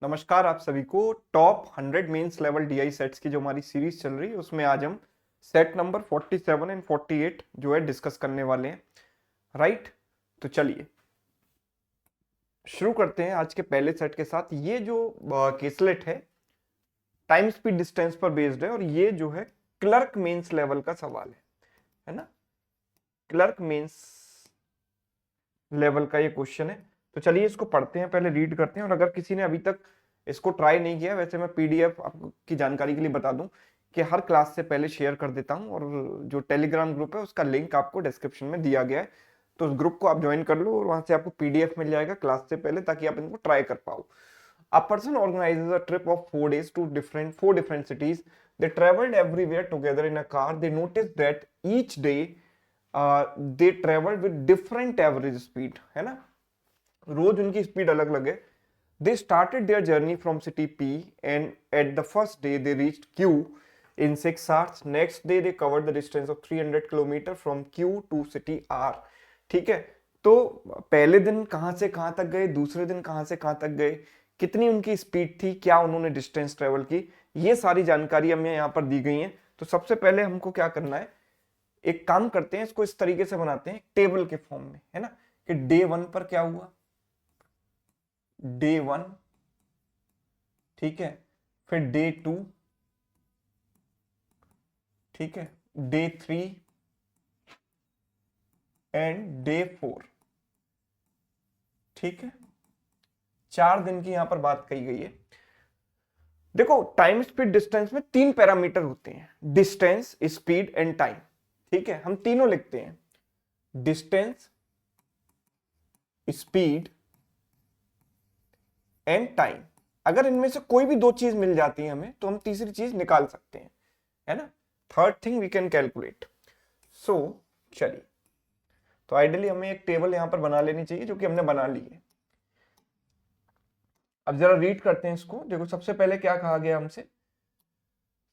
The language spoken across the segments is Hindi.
नमस्कार आप सभी को। Top 100 mains level DI sets की जो हमारी सीरीज चल रही है उसमें आज हम सेट नंबर 47 एंड 48 जो है डिस्कस करने वाले हैं। राइट, तो चलिए शुरू करते हैं आज के पहले सेट के साथ। ये जो केसलेट है टाइम स्पीड डिस्टेंस पर बेस्ड है और ये जो है क्लर्क मेंस लेवल का सवाल है ना। क्लर्क मेंस लेवल का ये क्वेश्चन है। तो चलिए इसको पढ़ते हैं, पहले रीड करते हैं। और अगर किसी ने अभी तक इसको ट्राई नहीं किया, वैसे मैं पीडीएफ आपकी जानकारी के लिए बता दूं कि हर क्लास से पहले शेयर कर देता हूं और जो टेलीग्राम ग्रुप है उसका लिंक आपको डिस्क्रिप्शन में दिया गया है, तो उस ग्रुप को आप ज्वाइन कर लो और वहां से आपको पीडीएफ मिल जाएगा क्लास से पहले, ताकि आप इनको ट्राई कर पाओ। A person organizes a trip of 4 days to four different cities. They traveled everywhere together in a car. They noticed that each day they traveled with different average speed, है ना। रोज उनकी स्पीड अलग अलग है। They started their journey from city P and at the first day they reached Q in 6 hours. Next day they covered the distance of 300 km from Q to city R. ठीक है, तो पहले दिन कहां से कहां तक गए, दूसरे दिन कहां से कहां तक गए, कितनी उनकी स्पीड थी, क्या उन्होंने डिस्टेंस ट्रेवल की, ये सारी जानकारी हमें यहाँ पर दी गई है। तो सबसे पहले हमको क्या करना है, एक काम करते हैं, इसको इस तरीके से बनाते हैं टेबल के फॉर्म में, है ना, कि डे 1 पर क्या हुआ, डे 1, ठीक है, फिर डे 2, ठीक है, डे 3 एंड डे 4, ठीक है। 4 दिन की यहां पर बात कही गई है। देखो, टाइम स्पीड डिस्टेंस में 3 पैरामीटर होते हैं, डिस्टेंस, स्पीड एंड टाइम, ठीक है। हम तीनों लिखते हैं, डिस्टेंस, स्पीड एंड टाइम। अगर इनमें से कोई भी 2 चीज मिल जाती है हमें, तो हम तीसरी चीज निकाल सकते हैं, है ना। Third thing we can calculate. So चलिए, तो आइडियली हमें एक टेबल यहां पर बना लेनी चाहिए, जो कि हमने बना ली है। अब जरा रीड करते हैं इसको। देखो, सबसे पहले क्या कहा गया हमसे,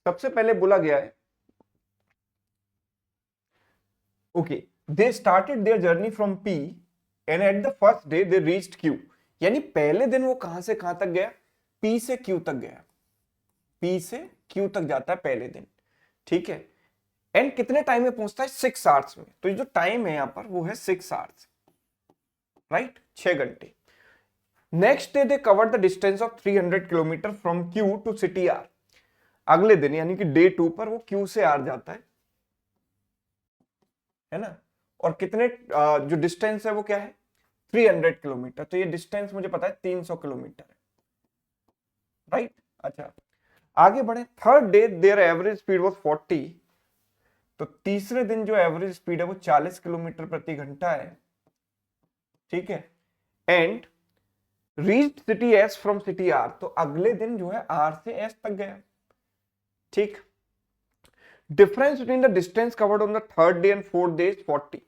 सबसे पहले बोला गया है, okay, they started their journey from P and at the first day they reached Q. यानी पहले दिन वो कहां से कहां तक गया, पी से क्यू तक गया, पी से क्यू तक जाता है पहले दिन, ठीक है। एंड कितने टाइम में पहुंचता है, 6 आवर्स में। तो ये जो टाइम है यहां पर वो है 6 आवर्स, राइट, 6 घंटे। Next day they cover the distance of 300 kilometre from Q to city R. अगले दिन यानी कि डे 2 पर वो क्यू से आर जाता है ना। और कितने जो डिस्टेंस है वो क्या है, 300 किलोमीटर। तो ये डिस्टेंस मुझे पता है 300 किलोमीटर है, राइट। अच्छा, आगे बढ़े। Third day there average speed was 40। तो तीसरे दिन जो एवरेज स्पीड है वो 40 किलोमीटर प्रति घंटा है, ठीक है। And reach city S from city R. तो अगले दिन जो है आर से एस तक गया, ठीक। Difference between the distance covered on the third day and fourth day is 40।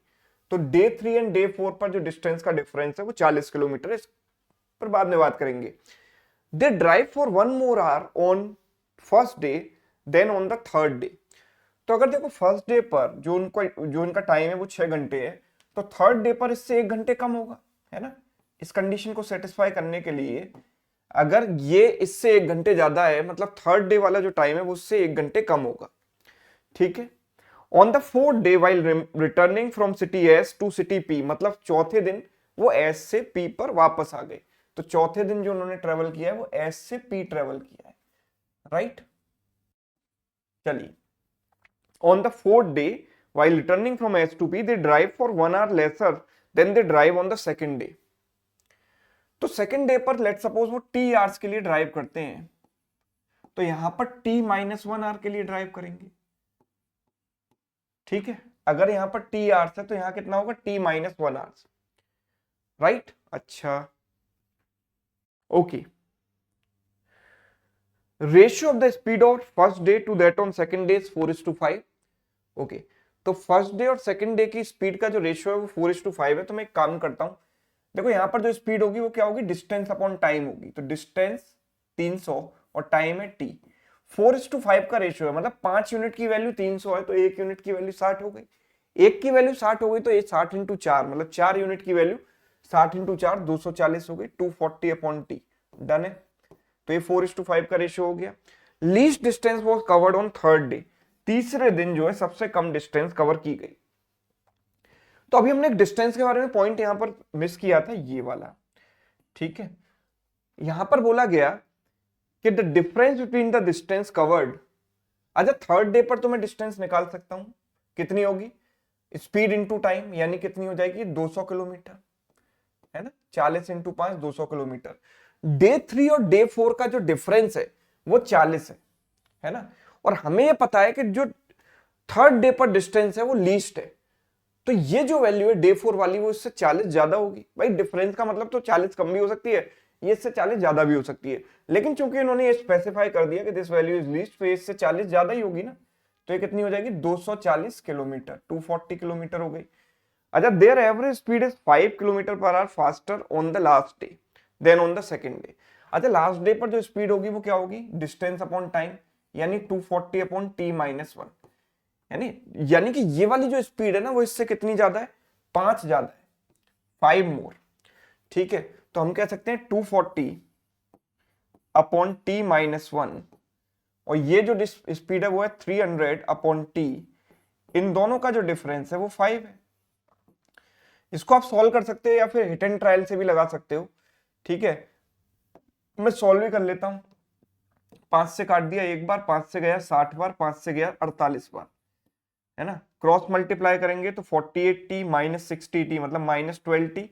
तो डे 3 एंड डे 4 पर जो डिस्टेंस का डिफरेंस है वो 40 किलोमीटर है, इस पर बाद में बात करेंगे। They drive for 1 more hour on first day then on the third day. तो अगर देखो फर्स्ट डे पर जो इनका टाइम है वो 6 घंटे है, तो थर्ड डे पर इससे 1 घंटे कम होगा, है ना। इस कंडीशन को सेटिस्फाई करने के लिए अगर ये इससे 1 घंटे ज्यादा है, मतलब थर्ड डे वाला जो टाइम है वो उससे 1 घंटे कम होगा, ठीक है। On the fourth day while returning from city S to city P, मतलब चौथे दिन वो एस से पी पर वापस आ गए। तो चौथे दिन जो उन्होंने ट्रेवल किया है वो एस से पी ट्रेवल किया है, राइट। चलिए, on the fourth day while returning from S to P they drive for 1 hour lesser than they drive on the second day। तो सेकेंड डे पर लेट सपोज वो टी आवर्स के लिए ड्राइव करते हैं, तो यहां पर टी -1 आवर के लिए ड्राइव करेंगे, ठीक है। अगर यहां पर टी आवर्स है तो यहां कितना होगा, टी -1 आवर्स, राइट। अच्छा, okay. Ratio of the speed of first day to that on second day is 4:5। Okay, तो फर्स्ट डे और सेकेंड डे की स्पीड का जो रेशियो है वो 4:5 है। तो मैं एक काम करता हूं, देखो यहां पर जो स्पीड होगी वो क्या होगी, डिस्टेंस अपॉन टाइम होगी। तो डिस्टेंस 300 और टाइम है टी, 4:5 का रेशियो है, मतलब 5 यूनिट की वैल्यू 300 है तो 1 यूनिट की वैल्यू 60 हो गई। 1 की वैल्यू 60 हो गई तो ये 60 × 4, मतलब 4 यूनिट की वैल्यू 60 × 4 240 हो गई, 240 अपॉन टी, डन है। तो ये 4:5 का रेशियो हो गया। Least distance was covered on third day, तीसरे दिन जो है सबसे कम डिस्टेंस कवर की गई। तो अभी हमने एक डिस्टेंस के बारे में पॉइंट यहां पर मिस किया था, ये वाला, ठीक है। यहां पर बोला गया कि the difference between the distance covered, अच्छा थर्ड डे पर तो मैं डिस्टेंस निकाल सकता हूं, कितनी होगी, स्पीड इंटू टाइम, यानी कितनी हो जाएगी 200 किलोमीटर, है ना, 40 इंटू 5 200 किलोमीटर। डे 3 और डे 4 का जो डिफरेंस है वो 40 है ना, और हमें ये पता है कि जो थर्ड डे पर डिस्टेंस है वो लीस्ट है, तो ये जो वैल्यू है डे 4 वाली वो इससे 40 ज्यादा होगी। भाई डिफरेंस का मतलब तो 40 कम भी हो सकती है, ये इससे 40 ज्यादा भी हो सकती है, लेकिन चूंकि इन्होंने ये स्पेसिफाई कर दिया कि दिस वैल्यू इज लीस्ट, तो इससे 40 ज्यादा ही होगी ना, तो ये कितनी हो जाएगी 240 किलोमीटर, 240 किलोमीटर हो गई। अच्छा, their average speed is 5 kilometre per hour faster on the last day then on the second day. अच्छा, लास्ट डे पर जो स्पीड होगी वो क्या होगी, डिस्टेंस अपॉन टाइम, यानी 240 अपॉन t-1, यानी कि ये वाली जो स्पीड है ना वो इससे कितनी ज्यादा है, 5 ज्यादा है, 5 मोर, ठीक है। तो हम कह सकते हैं 240 अपॉन t-1, और ये जो स्पीड है वो है 300 अपॉन t, इन दोनों का जो डिफरेंस है वो 5 है। इसको आप सॉल्व कर सकते हो या फिर हिट एंड ट्रायल से भी लगा सकते हो, ठीक है। मैं सॉल्व भी कर लेता हूं, 5 से काट दिया एक बार, 5 से गया 60 बार, 5 से गया 48 बार, है ना। क्रॉस मल्टीप्लाई करेंगे तो 48t माइनस 60t मतलब माइनस 12t,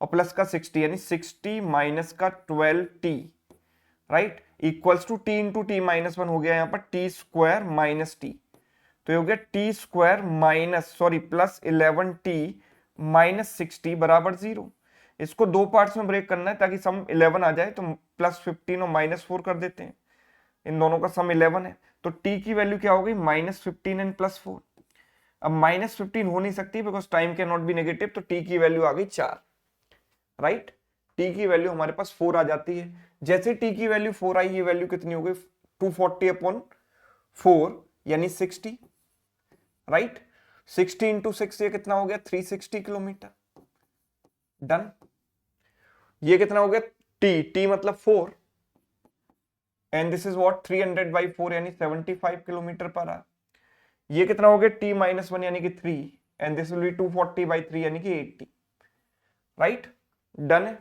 और प्लस का 60 यानी 60 माइनस का 12t, right, equals to t into t-1 हो गया यहाँ पर t स्क्वायर माइनस t, तो ये हो गया t square minus sorry plus 11t minus 60 बराबर 0। इसको दो पार्ट्स में ब्रेक करना है ताकि सम 11 आ जाए, तो प्लस 15 और माइनस 4 कर देते हैं, इन दोनों का सम 11 है, तो t की वैल्यू क्या हो गई -15 एंड +4। अब -15 हो नहीं सकती because time can not be negative, तो t की वैल्यू आ गई 4, राइट। t की वैल्यू हमारे पास 4 आ जाती है। जैसे t की वैल्यू 4 आई, ये वैल्यू कितनी हो गई 240 अपॉन 4 यानी 60, राइट। 60 इंटू 6 ये कितना हो गया 360 किलोमीटर, डन। ये कितना हो गया t मतलब 4, एंड दिस इज व्हाट 300/4 यानी 75 किलोमीटर पर आवर। ये कितना हो गया t-1 यानी कि 3, एंड दिस विल बी 240/3 यानी कि 80, राइट, डन है।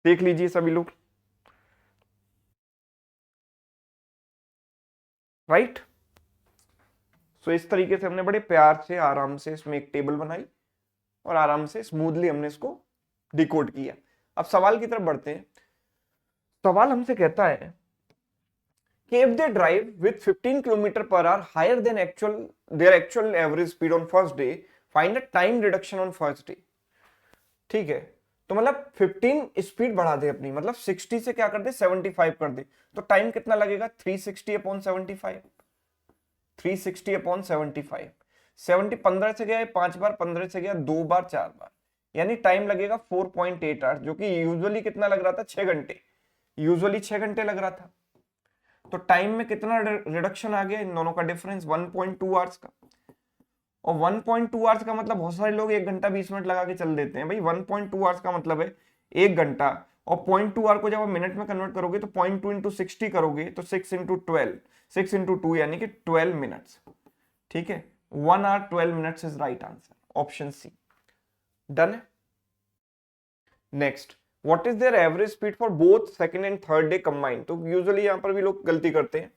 देख लीजिए सभी लोग, राइट। सो इस तरीके से हमने बड़े प्यार से आराम से इसमें एक टेबल बनाई और आराम से स्मूथली हमने इसको डिकोड किया। अब सवाल की तरफ बढ़ते हैं। सवाल हमसे कहता है कि if they drive with 15 kilometre per our higher than their actual average speed on first day, find a time reduction on first day। ठीक है, तो मतलब 15 स्पीड बढ़ा दे अपनी, मतलब 60 से क्या कर दे 75 कर दे, तो टाइम कितना लगेगा 360 अपॉन 75, 360 अपॉन 75, 15 से गया 5 बार, 15 से गया 2 बार 4 बार, यानी टाइम लगेगा 4.8 आवर्स, जो कि यूजुअली कितना लग रहा था 6 घंटे, यूजुअली 6 घंटे लग रहा था। तो टाइम में कितना रिडक्शन आ गया, इन दोनों का डिफरेंस 1.2 आवर्स का, और 1.2 आवर्स का मतलब बहुत सारे लोग 1 घंटा 20 मिनट लगा के चल देते हैं। भाई 1.2 आवर्स का मतलब है 1 घंटा, और 0.2 आवर को जब आप मिनट में कन्वर्ट करोगे तो 0.2 इंटू 60 करोगे तो 6 इंटू 12, 6 इंटू 2 यानी कि 12 मिनट्स, ठीक है। 1 hour 12 minutes is right answer, option C, done है। Next, what is their average speed for both second and third day combined. तो यूजुअली यहां पर भी लोग गलती करते हैं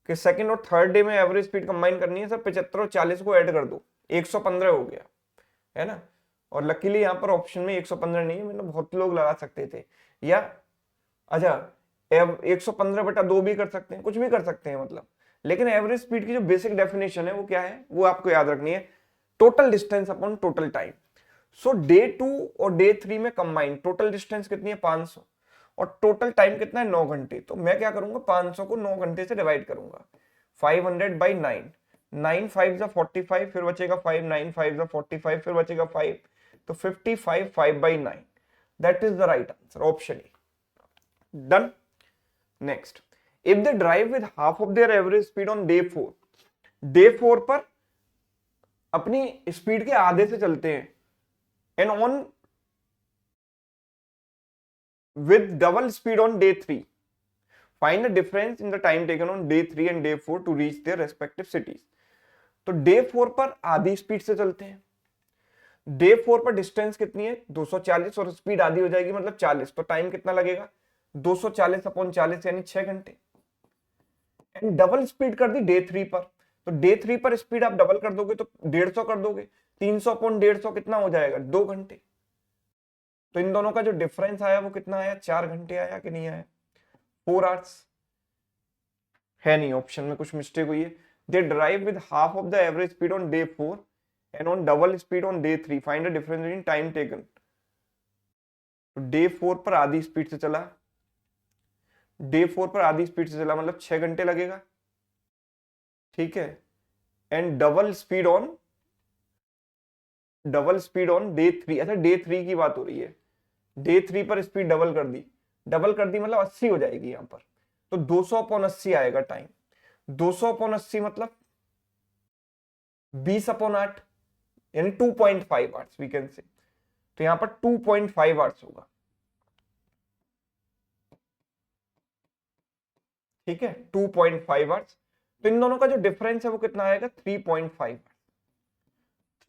कि सेकंड और थर्ड डे में एवरेज स्पीड कंबाइन करनी है, सर 75 और 40 को ऐड कर दो, 115 हो गया, है ना। और लकीली यहाँ पर ऑप्शन में 115 नहीं है, मतलब बहुत लोग लगा सकते थे, या अच्छा 115/2 भी कर सकते हैं, कुछ भी कर सकते हैं मतलब, लेकिन एवरेज स्पीड की जो बेसिक डेफिनेशन है वो क्या है, वो आपको याद रखनी है, total distance upon total time. So day 2 और डे 3 में कंबाइन टोटल डिस्टेंस कितनी है 500, और टोटल टाइम कितना है 9 घंटे। तो मैं क्या करूंगा 500 को 9 घंटे से डिवाइड करूंगा, 500/9, 9 5 जा 45, फिर बचेगा 5, 9 5 जा 45, फिर बचेगा 5, तो 55 5/9, that is the right answer, option A, done. Next, if they drive with half of their average speed on day 4, day 4 पर अपनी स्पीड के आधे से चलते हैं, and on with double speed on day 3. Find the difference in the time taken on day 3 and day 4 to reach their respective cities. तो डे 4 पर आधी स्पीड से चलते हैं। डे 4 पर डिस्टेंस कितनी है 240 और स्पीड आधी हो जाएगी मतलब 40, तो टाइम कितना लगेगा 240/40 यानी 6 घंटे। एंड डबल स्पीड कर दी डे 3 पर, तो डे 3 पर स्पीड आप डबल कर दोगे तो 150 कर दोगे, 300/150 कितना हो जाएगा 2 घंटे। तो इन दोनों का जो डिफरेंस आया वो कितना आया 4 घंटे आया कि नहीं आया 4 आवर्स है नहीं, ऑप्शन में कुछ मिस्टेक हुई है। They drive with half of the average speed on day 4 and on double speed on day 3, find the difference in time taken. Day 4 पर आधी स्पीड से चला, डे 4 पर आधी स्पीड से चला मतलब 6 घंटे लगेगा, ठीक है। And double speed on day 3, अच्छा डे 3 की बात हो रही है, डे 3 पर स्पीड डबल कर दी मतलब 80 हो जाएगी यहां पर, तो 200/80 आएगा टाइम। 200/80 मतलब 20/8 यानी 2.5 आवर्स वी कैन से, तो यहां पर 2.5 आवर्स होगा, ठीक है 2.5 आवर्स। तो इन दोनों का जो डिफरेंस है वो कितना आएगा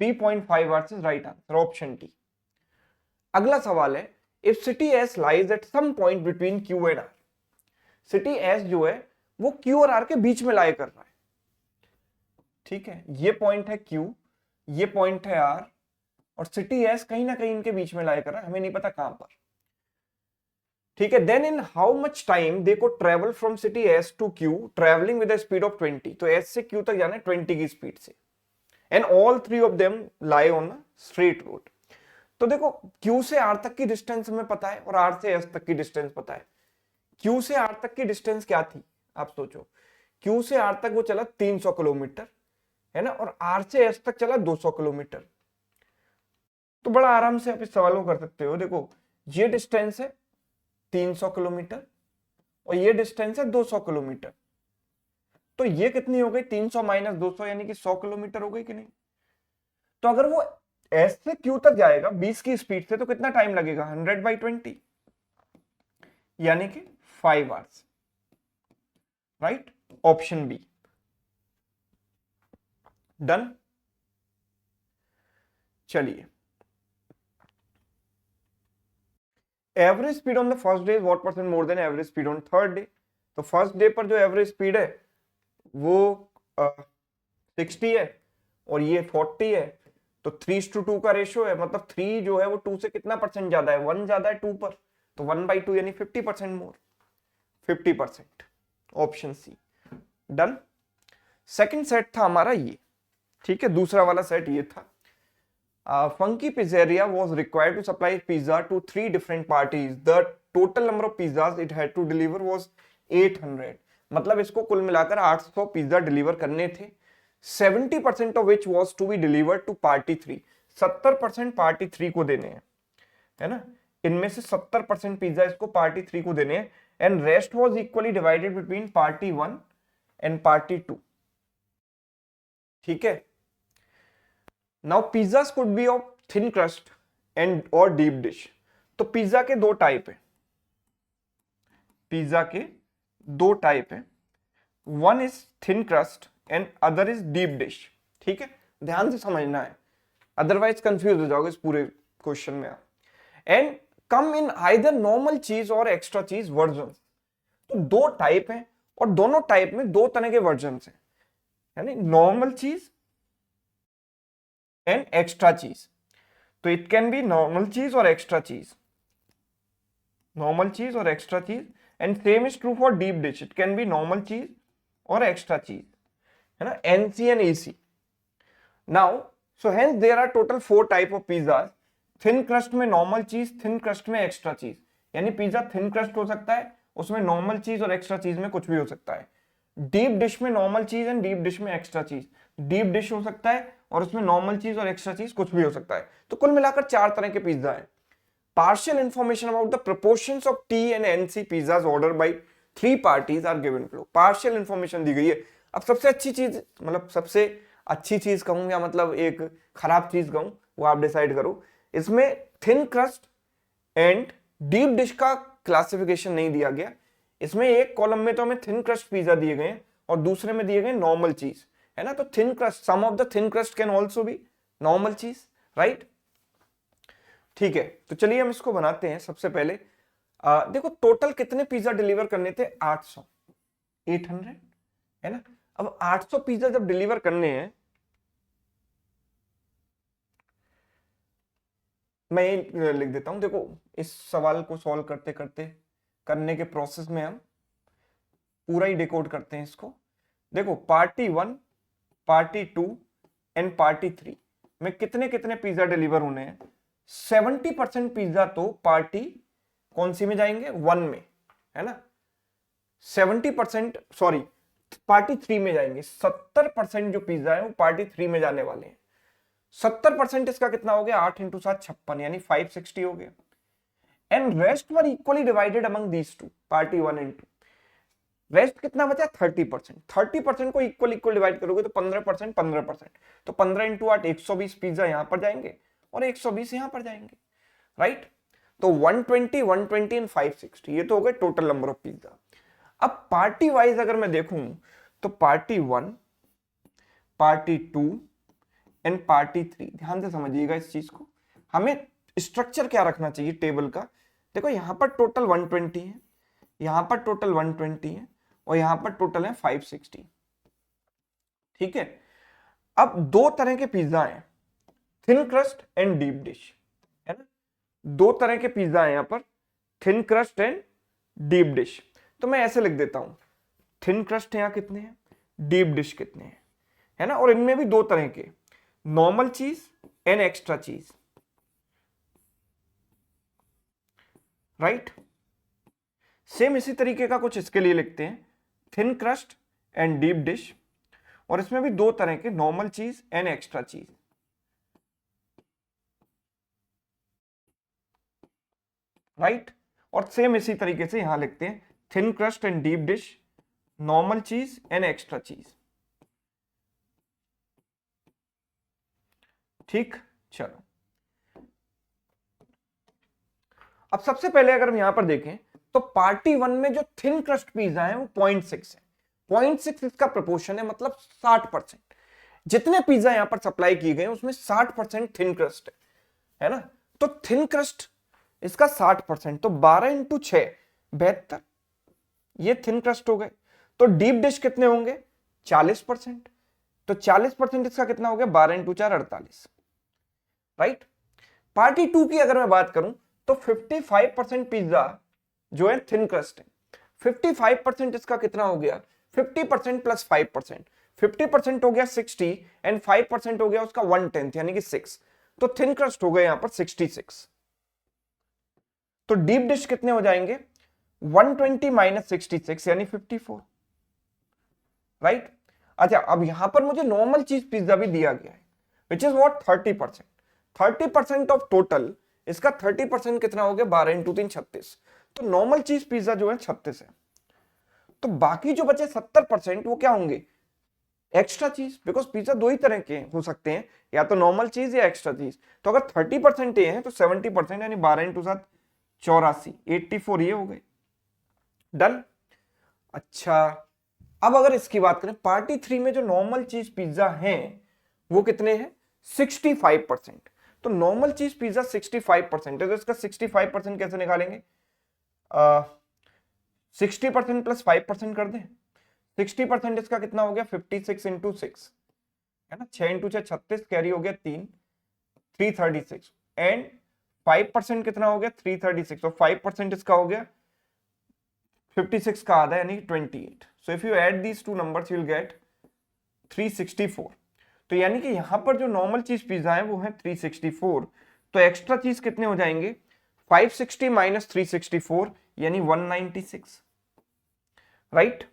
3.5 hours is right answer, option T. अगला सवाल है if city S lies at some point between Q and R, city S जो है वो क्यू और आर के बीच में लाई कर रहा है, ठीक है। ये पॉइंट है क्यू, ये पॉइंट है आर, और सिटी एस कहीं ना कहीं इनके बीच में लाई कर रहा है, हमें नहीं पता कहां पर, ठीक है। Then in how much time they को travel from city S to Q travelling with the speed of 20, तो एस से क्यू तक जाना है 20 की स्पीड से, and all 3 of them lie on a straight road. तो देखो क्यू से आर तक की डिस्टेंस हमें पता है और आर से एस तक की डिस्टेंस पता है। क्यू से आर तक की डिस्टेंस क्या थी आप सोचो, क्यू से आर तक वो चला 300 किलोमीटर है ना, और आर से एस तक चला 200 किलोमीटर। तो बड़ा आराम से आप इस सवाल को कर सकते हो, देखो ये डिस्टेंस है 300 किलोमीटर और ये डिस्टेंस है 200 किलोमीटर, तो ये कितनी हो गई 300 - 200 यानी कि 100 किलोमीटर हो गई कि नहीं। तो अगर वो एस से क्यू तक जाएगा 20 की स्पीड से तो कितना टाइम लगेगा 100/20 यानी कि 5 hours, right, option B done. चलिए average speed on the first day what percent more than average speed on third day, तो फर्स्ट डे पर जो एवरेज स्पीड है वो 60 है और ये 40 है, तो 3:2 का रेशियो है, मतलब 3 जो है वो 2 से कितना परसेंट ज्यादा है 1 ज्यादा है 2 पर, तो 1/2 यानी 50% more, 50%, option C done. Second set था हमारा ये, ठीक है, दूसरा वाला सेट ये था। Funky Pizzeria was required to supply pizza to 3 different parties. The total number of pizzas it had to deliver was 800. मतलब इसको कुल मिलाकर 800 पिज्जा डिलीवर करने थे। 70% of which was to be delivered to party 3. 70% party 3 को देने हैं, है ना, इनमें से 70% पिज्जा इसको पार्टी 3 को देने हैं, and rest was equally divided between party 1 and party 2, ठीक है। Now pizzas could be of thin crust and और डीप डिश, तो पिज्जा के 2 टाइप है, पिज्जा के 2 टाइप है, one is thin crust and other is deep dish, ठीक है, ध्यान से समझना है अदरवाइज कंफ्यूज हो जाओगे इस पूरे क्वेश्चन में आप। And come in either normal cheese और एक्स्ट्रा चीज वर्जन, तो 2 टाइप है और दोनों टाइप में 2 तरह के वर्जन है, यानी नॉर्मल चीज एंड एक्स्ट्रा चीज, तो it can be normal cheese और एक्स्ट्रा चीज, नॉर्मल चीज और extra cheese, and same is true for deep dish, it can be normal cheese और एक्स्ट्रा चीज, है ना, NC and AC. Now so hence there are total 4 type of pizza, thin crust में नॉर्मल चीज, थिन क्रस्ट में एक्स्ट्रा चीज, यानी पिज्जा थिन क्रस्ट हो सकता है, उसमें नॉर्मल चीज और एक्स्ट्रा चीज में कुछ भी हो सकता है। डीप डिश में नॉर्मल चीज एंड डीप डिश में एक्स्ट्रा चीज, डीप डिश हो सकता है और उसमें नॉर्मल चीज और एक्स्ट्रा चीज कुछ भी हो सकता है। तो कुल मिलाकर 4 तरह के पिज्जा है। Partial information about the proportions of T and NC pizzas order by 3 parties are given below, partial information दी गई है। अब सबसे अच्छी चीज, मतलब सबसे अच्छी चीज कहूं या मतलब एक खराब चीज कहूं, वो आप डिसाइड करो। इसमें thin crust and deep dish का क्लासिफिकेशन नहीं दिया गया। इसमें एक कॉलम में तो हमें थिन क्रस्ट पिज्जा दिए गए हैं और दूसरे में दिए गए नॉर्मल चीज, है ना। तो thin crust, some of the thin crust can also be normal cheese, right. ठीक है, तो चलिए हम इसको बनाते हैं। सबसे पहले देखो टोटल कितने पिज्जा डिलीवर करने थे, 800, 800, है ना। अब 800 पिज्जा जब डिलीवर करने हैं, मैं ये लिख देता हूं। देखो इस सवाल को सॉल्व करते करते करने के प्रोसेस में हम पूरा ही डिकोड करते हैं इसको। देखो पार्टी 1, पार्टी 2 एंड पार्टी 3 में कितने कितने पिज्जा डिलीवर होने हैं। 70% पिज्जा तो पार्टी कौन सी में जाएंगे, 1 में, है ना। 70%, सॉरी, पार्टी 3 में जाएंगे। 70% जो पिज्जा है वो पार्टी 3 में जाने वाले हैं। 70% इसका कितना हो गया, 8 × 7 56, यानी 560 हो गया। And rest were equally divided among these two, party 1 and 2। Rest कितना बचा, 30%। 30% को इक्वल इक्वल डिवाइड करोगे तो 15%, 15%, तो 15 × 8 120 पिज्जा यहां पर जाएंगे और 120 यहां पर जाएंगे, राइट। तो 120, 120 एंड 560, ये तो हो गए टोटल नंबर ऑफ पिज्जा। अब पार्टी वाइज अगर मैं देखूं तो पार्टी 1, पार्टी 2 एंड पार्टी 3, ध्यान से समझिएगा इस चीज को। हमें स्ट्रक्चर क्या रखना चाहिए टेबल का। देखो यहां पर टोटल 120 है, यहां पर टोटल 120 है और यहां पर टोटल है 560, ठीक है। अब दो तरह के पिज्जा हैं, thin crust and deep dish, है ना। दो तरह के पिज्जा हैं यहां पर, thin crust and deep dish. तो मैं ऐसे लिख देता हूं, थिन क्रस्ट यहां कितने हैं, डीप डिश कितने हैं, है ना। और इनमें भी दो तरह के, नॉर्मल चीज एंड एक्स्ट्रा चीज, राइट। सेम इसी तरीके का कुछ इसके लिए लिखते हैं, thin crust and deep dish, और इसमें भी दो तरह के, नॉर्मल चीज एंड एक्स्ट्रा चीज, राइट। और सेम इसी तरीके से यहां लिखते हैं, thin crust and deep dish, normal चीज एंड एक्स्ट्रा चीज, ठीक। चलो अब सबसे पहले अगर हम यहां पर देखें तो पार्टी 1 में जो थिन क्रस्ट पिज्जा है वो 0.6 है। 0.6 इसका प्रोपोर्शन है, मतलब 60%। जितने पिज्जा यहां पर सप्लाई किए गए उसमें 60% थिन क्रस्ट है ना। तो थिन क्रस्ट इसका 60%, तो 12 × 6 72, ये थिन क्रस्ट हो गए। तो डीप डिश कितने होंगे, 40%, तो 40% इसका कितना हो गया, 12 × 4 48, राइट। पार्टी 2 की अगर मैं बात करूं तो 55% पिज्जा जो है थिन क्रस्ट है। 55% इसका कितना हो गया, 50% प्लस 5%, 50% हो गया 60 एंड 5% हो गया उसका 1/10 यानी कि 6, तो थिन क्रस्ट हो गया यहां पर 66। तो डीप डिश कितने हो जाएंगे, 120 - 66 यानी 54, राइट। अच्छा अब यहां पर मुझे नॉर्मल चीज पिज्जा भी दिया गया है, which is what, 30%। 30% of total, इसका 30% कितना हो गया, 12 × 3 36, तो नॉर्मल चीज पिज्जा जो है 36 है। तो बाकी जो बचे 70% वो क्या होंगे, एक्स्ट्रा चीज, बिकॉज पिज्जा दो ही तरह के हो सकते हैं, या तो नॉर्मल चीज या एक्स्ट्रा चीज। तो अगर 30% ये है तो 70% यानी 12 × 7 84, 84 ये हो गए, डन। अच्छा अब अगर इसकी बात करें, पार्टी 3 में जो नॉर्मल चीज पिज्जा हैं वो कितने हैं, 65%। तो नॉर्मल चीज पिज्जा 65% है, तो इसका 65% कैसे निकालेंगे, 60% प्लस 5% कर दें। 60% इसका कितना हो गया, 56 × 6, है ना। 6 × 6 36, कैरी हो गया 3, 336, एंड 5% कितना हो गया, 336, और 5% इसका हो गया 56 का आधा यानी 28। So if you add these two numbers you will get 364। तो यानी कि यहां पर जो नॉर्मल चीज पिज्जा है वो है 364, तो एक्स्ट्रा चीज कितने हो जाएंगे, 560 - 364 यानी 196, राइट,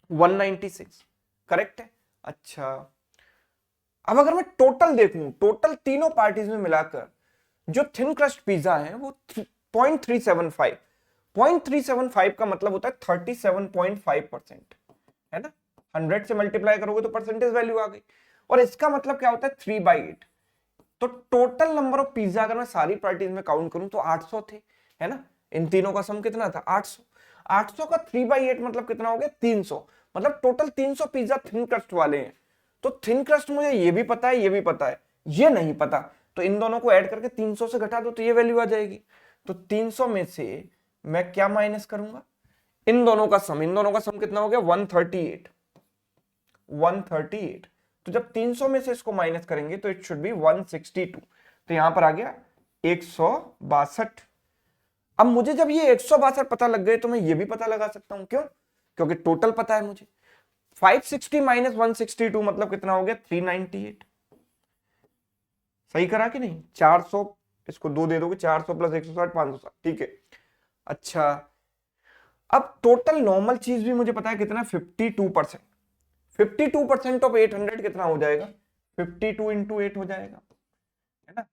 196, करेक्ट है। अच्छा अब अगर मैं टोटल देखूं, टोटल तीनों पार्टीज में मिलाकर जो थिन क्रस्ट पिज्जा है वो 0.375, 0.375 का मतलब होता है 37.5%, है ना। 100 से मल्टीप्लाई करोगे तो परसेंटेज वैल्यू आ गई, और इसका मतलब क्या होता है 3/8। तो टोटल नंबर ऑफ पिज्जा अगर मैं सारी पार्टीज में काउंट करूं तो 800 थे, है ना। इन तीनों का सम कितना था 800। 800 का 3/8 मतलब कितना हो गया 300, मतलब टोटल 300 पिज्जा थिन क्रस्ट वाले हैं। तो थिन क्रस्ट मुझे ये भी पता है, ये भी पता है, ये नहीं पता, तो इन दोनों को ऐड करके 300 से घटा दो तो ये वैल्यू आ जाएगी। तो 300 में से मैं क्या माइनस करूंगा, इन दोनों का सम, इन दोनों का सम कितना हो गया 138। 138, तो जब 300 में से इसको माइनस करेंगे तो इट शुड बी 162, तो यहां पर आ गया 162। अब मुझे जब ये 162 पता लग गए तो मैं ये भी पता लगा सकता हूं, क्यों, क्योंकि टोटल पता है मुझे। 560 माइनस 162 मतलब कितना हो गया 398। सही करा कि नहीं, 400, इसको 2 दे दोगे, 400 प्लस 160 560, ठीक है। अच्छा, अब टोटल नॉर्मल चीज भी मुझे पता है कितना, 52%। 52% ऑफ 800 कितना हो जाएगा, 52 इंटू 8 हो जाएगा, है ना,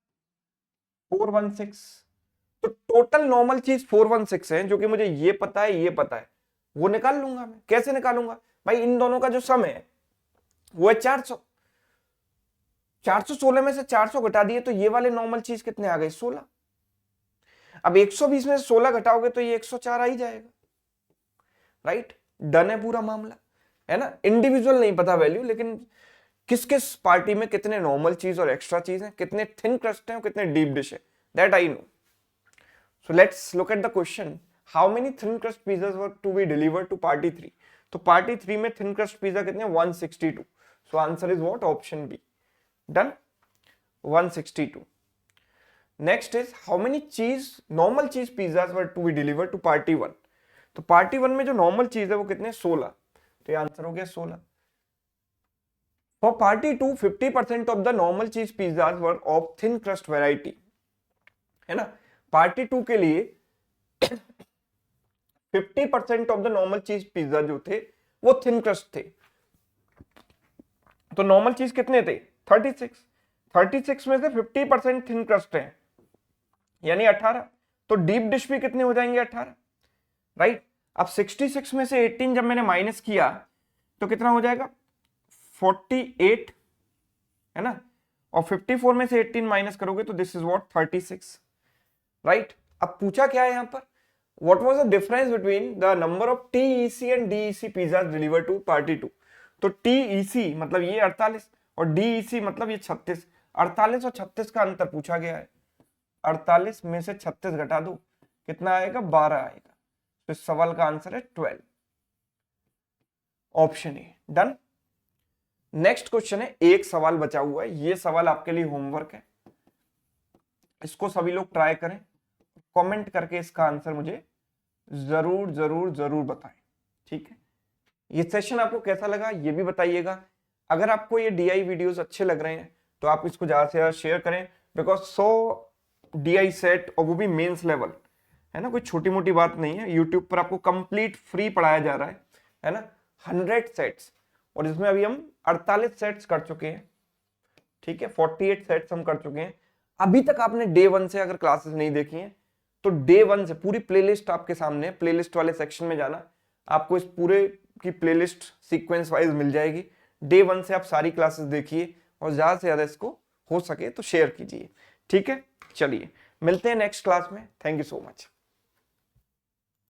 416। तो टोटल नॉर्मल चीज 416 है, जो कि मुझे ये पता है, ये पता है, वो निकाल लूंगा मैं। कैसे निकालूंगा भाई, इन दोनों का जो सम है वो है 400। 416 में से 400 घटा दिए तो ये वाले नॉर्मल चीज कितने आ गए 16। अब 120 में से 16 घटाओगे तो ये 104 आ ही जाएगा, राइट। डन है पूरा मामला, है ना। इंडिविजुअल नहीं पता वैल्यू, लेकिन किस किस पार्टी में कितने नॉर्मल चीज और एक्स्ट्रा चीज है, कितने थिन क्रस्ट है और कितने डीप डिश है, that I know. So let's look at the question, how many thin crust pizzas were to be delivered to party 3। तो पार्टी 3 में थिन क्रस्ट पिज्जा कितने 162। So answer is what, option B, done, 162। Next is how many cheese normal cheese pizzas were to be delivered to party 1। तो पार्टी 1 में जो नॉर्मल चीज है वो कितने 16, तो ये आंसर हो गया 16। For party 2 50% of the normal cheese pizzas were of thin crust variety, है ना। पार्टी 2 के लिए 50% of the normal cheese pizza जो थे वो थिन क्रस्ट थे। तो नॉर्मल चीज कितने थे 36। 36 में से 50% थिन क्रस्ट है, यानी 18। तो डीप डिश भी कितने हो जाएंगे 18, राइट। अब 66 में से 18 जब मैंने माइनस किया तो कितना हो जाएगा 48, है ना। और 54 में से 18 माइनस करोगे तो दिस इज व्हाट 36, राइट। अब पूछा क्या है यहां पर, what was the difference between the number of TEC and DEC pizza delivered to party 2। तो TEC मतलब ये 48 और DEC मतलब ये 36। 48 और 36 का अंतर पूछा गया है। 48 में से 36 घटा दो कितना आएगा 12 आएगा। तो इस सवाल का आंसर है 12, option A, done. Next question है, एक सवाल बचा हुआ है, ये सवाल आपके लिए होमवर्क है, इसको सभी लोग ट्राई करें, कमेंट करके इसका आंसर मुझे जरूर जरूर जरूर बताएं, ठीक है। ये सेशन आपको कैसा लगा ये भी बताइएगा। अगर आपको ये DI वीडियोस अच्छे लग रहे हैं तो आप इसको ज्यादा से ज्यादा शेयर करें, बिकॉज 100 DI सेट और वो भी मेंस लेवल, है ना, कोई छोटी मोटी बात नहीं है। यूट्यूब पर आपको कंप्लीट फ्री पढ़ाया जा रहा है ना, 100 सेट्स, और इसमें अभी हम 48 सेट्स कर चुके हैं, ठीक है, 48 सेट्स हम कर चुके हैं। अभी तक आपने डे 1 से अगर क्लासेस नहीं देखी हैं तो डे 1 से पूरी प्लेलिस्ट आपके सामने, प्लेलिस्ट वाले सेक्शन में जाना, आपको इस पूरे की प्लेलिस्ट सीक्वेंस वाइज मिल जाएगी। डे 1 से आप सारी क्लासेस देखिए और ज्यादा से ज्यादा इसको हो सके तो शेयर कीजिए, ठीक है। चलिए मिलते हैं नेक्स्ट क्लास में, थैंक यू सो मच।